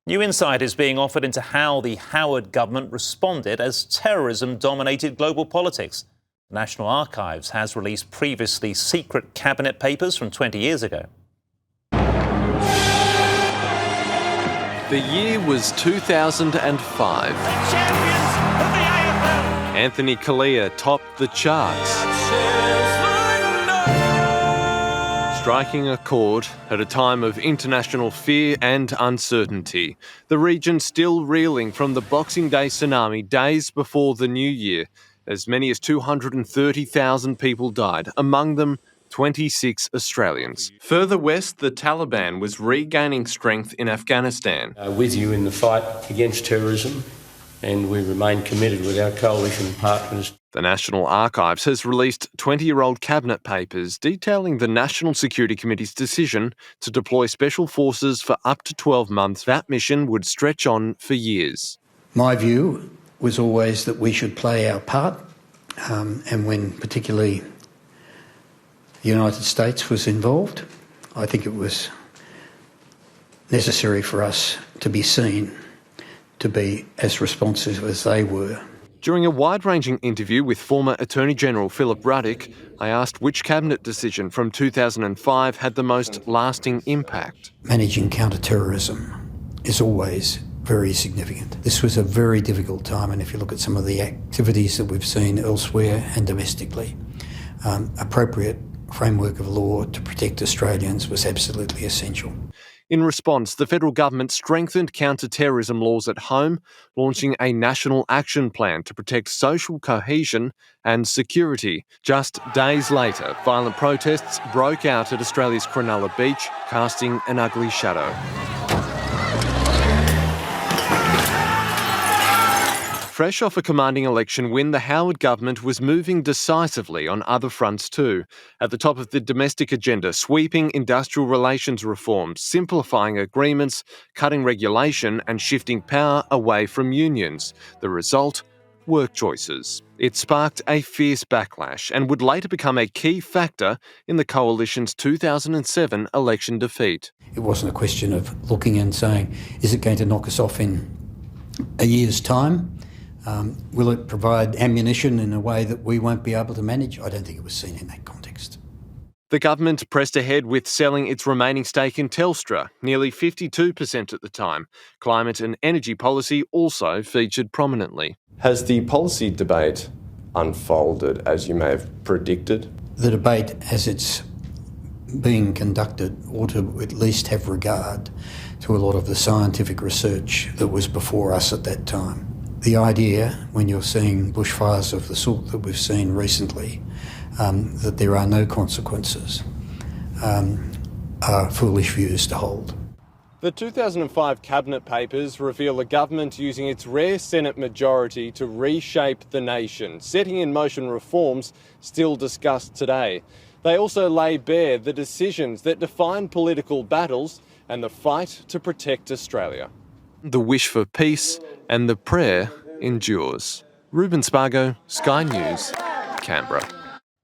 New insight is being offered into how the Howard government responded as terrorism dominated global politics. The National Archives has released previously secret cabinet papers from 20 years ago. The year was 2005. Anthony Kalia topped the charts, striking a chord at a time of international fear and uncertainty. The region still reeling from the Boxing Day tsunami days before the new year. As many as 230,000 people died, among them 26 Australians. Further west, the Taliban was regaining strength in Afghanistan. With you in the fight against terrorism, and we remain committed with our coalition partners. The National Archives has released 20-year-old cabinet papers detailing the National Security Committee's decision to deploy special forces for up to 12 months. That mission would stretch on for years. My view was always that we should play our part, and when particularly the United States was involved, I think it was necessary for us to be seen to be as responsive as they were. During a wide-ranging interview with former Attorney-General Philip Ruddock, I asked which cabinet decision from 2005 had the most lasting impact. Managing counter-terrorism is always very significant. This was a very difficult time, and if you look at some of the activities that we've seen elsewhere and domestically, appropriate framework of law to protect Australians was absolutely essential. In response, the federal government strengthened counter-terrorism laws at home, launching a national action plan to protect social cohesion and security. Just days later, violent protests broke out at Australia's Cronulla Beach, casting an ugly shadow. Fresh off a commanding election win, the Howard government was moving decisively on other fronts too. At the top of the domestic agenda, sweeping industrial relations reforms, simplifying agreements, cutting regulation and shifting power away from unions. The result? Work choices. It sparked a fierce backlash and would later become a key factor in the Coalition's 2007 election defeat. It wasn't a question of looking and saying, is it going to knock us off in a year's time? Will it provide ammunition in a way that we won't be able to manage? I don't think it was seen in that context. The government pressed ahead with selling its remaining stake in Telstra, nearly 52% at the time. Climate and energy policy also featured prominently. Has the policy debate unfolded as you may have predicted? The debate, as it's being conducted, ought to at least have regard to a lot of the scientific research that was before us at that time. The idea, when you're seeing bushfires of the sort that we've seen recently, that there are no consequences, are foolish views to hold. The 2005 cabinet papers reveal a government using its rare Senate majority to reshape the nation, setting in motion reforms still discussed today. They also lay bare the decisions that define political battles and the fight to protect Australia. The wish for peace and the prayer endures. Ruben Spargo, Sky News, Canberra.